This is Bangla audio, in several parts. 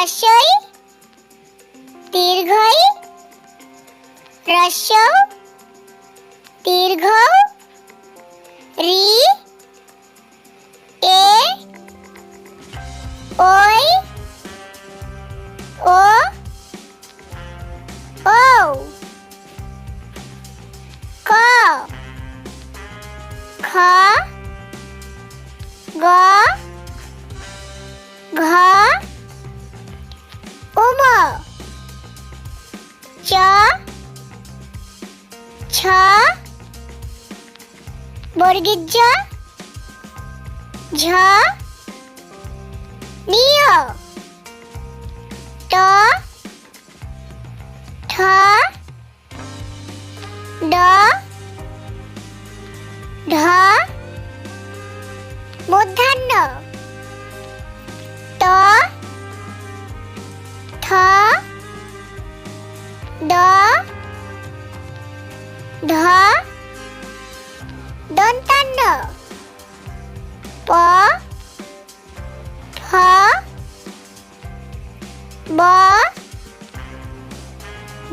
রস্বই দীর্ঘই রস্বৌ দীর্ঘৌ রি এ ওই ও ঔ ক খ গ ঘ উম চ ছ বর্গীয় জ ঝ নিয় ট ঠ ড ঢ মূর্ধন্য ত থ দ ঢ দন্তান্ন প ফ ব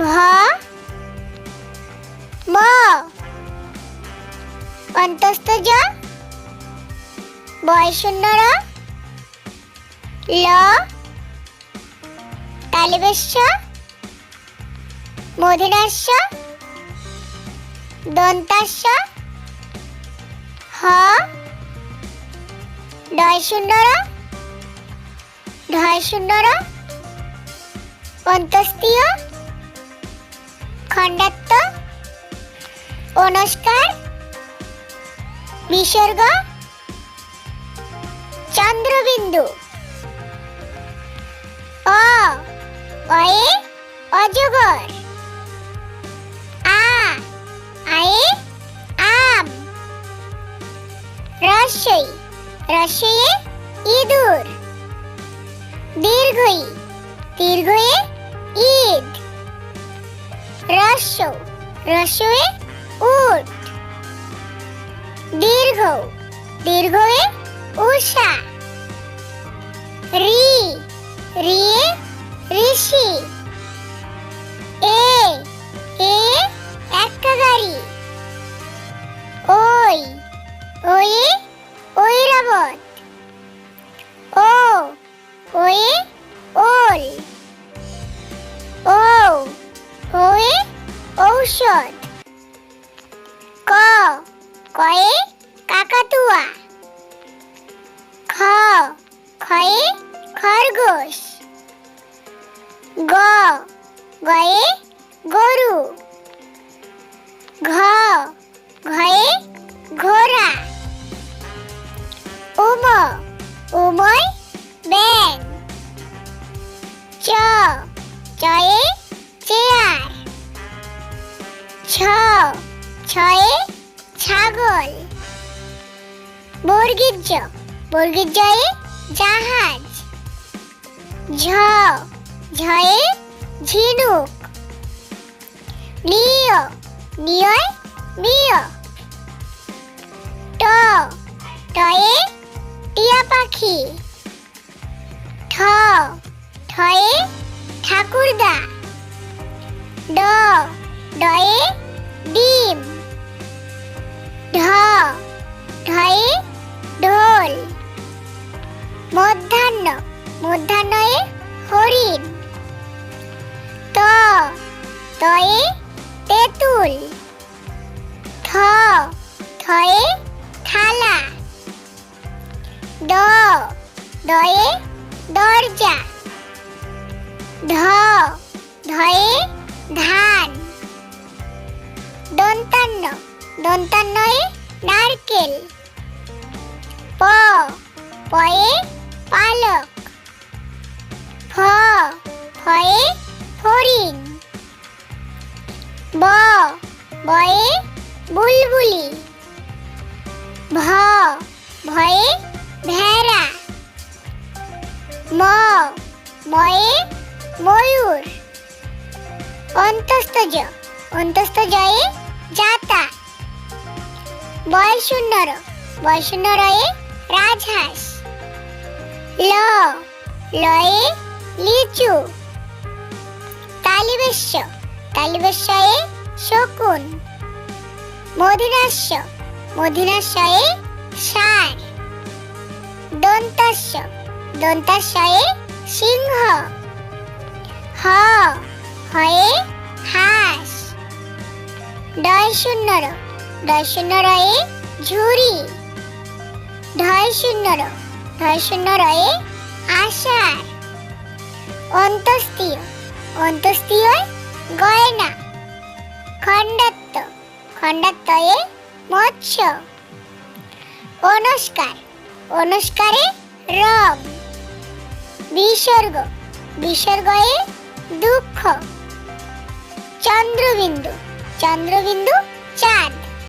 ভ ম অন্তস্থ জ বয়শূন্য র ল তালিবেশ্য মূর্ধন্যাস্য দন্তাস্য হ ডয়শূন্য র ঢয়শূন্য র অন্তস্তীয় খণ্ডাত্ব অনুষ্কার বিসর্গ চন্দ্রবিন্দু অ অয়ে অজগর আ আয়ে আম রস্বই রস্বয়ে ইঁদুর দীর্ঘই দীর্ঘয়ে ঈদ রস্বৌ রস্বয়ে উট দীর্ঘৌ দীর্ঘয়ে উষা রি রিয়ে ঋষি এ এ এক্কা গাড়ি ওই ওয়ে ঐরাবত ও ওয়ে ওল ও ওয়ে ঔষধ ক কয়ে কাকাতুয়া খ খয়ে খরগোশ গ গয়ে গরু ঘ ঘয়ে ঘোড়া উম উময় ব্যাং চ চয়ে চেয়ার ছ ছয়ে ছাগল বর্গীয় জ বর্গীয় জয়ে জাহাজ ঝ ঝয়ে ঝিনুক নিয় নিয়য় নিয় ট টয়ে টিয়া পাখি ঠ ঠয়ে ঠাকুরদা ড ডয়ে ডিম ঢ ঢয়ে ঢোল মধ্যাহ্ন মধ্যাহ্নয়ে হরিণ ত তয়ে তেঁতুল থ থয়ে থালা দ দয়ে দরজা ধ ধয়ে ধান দন্তান্ন দন্তান্নয়ে নারকেল প পয়ে পালক ফ ফয়ে ফড়িং ব বয়ে বুলবুলি ভ ভয়ে ভেড়া ম ময়ে ময়ূর অন্তস্থ জ অন্তস্থ জয়ে জাতা বয়শূন্য র বয়শূন্য রয়ে রাজহাঁস ল লয়ে লিচু। তালিবেশ্য, তালিবেশ্বয়ে শকুন। মূর্ধন্যাস্য, মূর্ধন্যাস্যয়ে ষাঁড়। দন্তাস্য, দন্তাস্যয়ে সিংহ। হ, হয়ে হাঁস। ডয় শূন্য র, ডয় শূন্য রয়ে ঝুড়ি। ঢয় শূন্য র, ঢয় শূন্য রয়ে আষাঢ়। অন্তস্তীয়, অন্তস্তীয় গয়না। খণ্ডাত্ব, খণ্ডাত্বয়ে মৎস্য। অনুষ্কার, অনুষ্কারে রং। বিসর্গ, বিসর্গয়ে দুঃখ। চন্দ্রবিন্দু, চন্দ্রবিন্দু চাঁদ।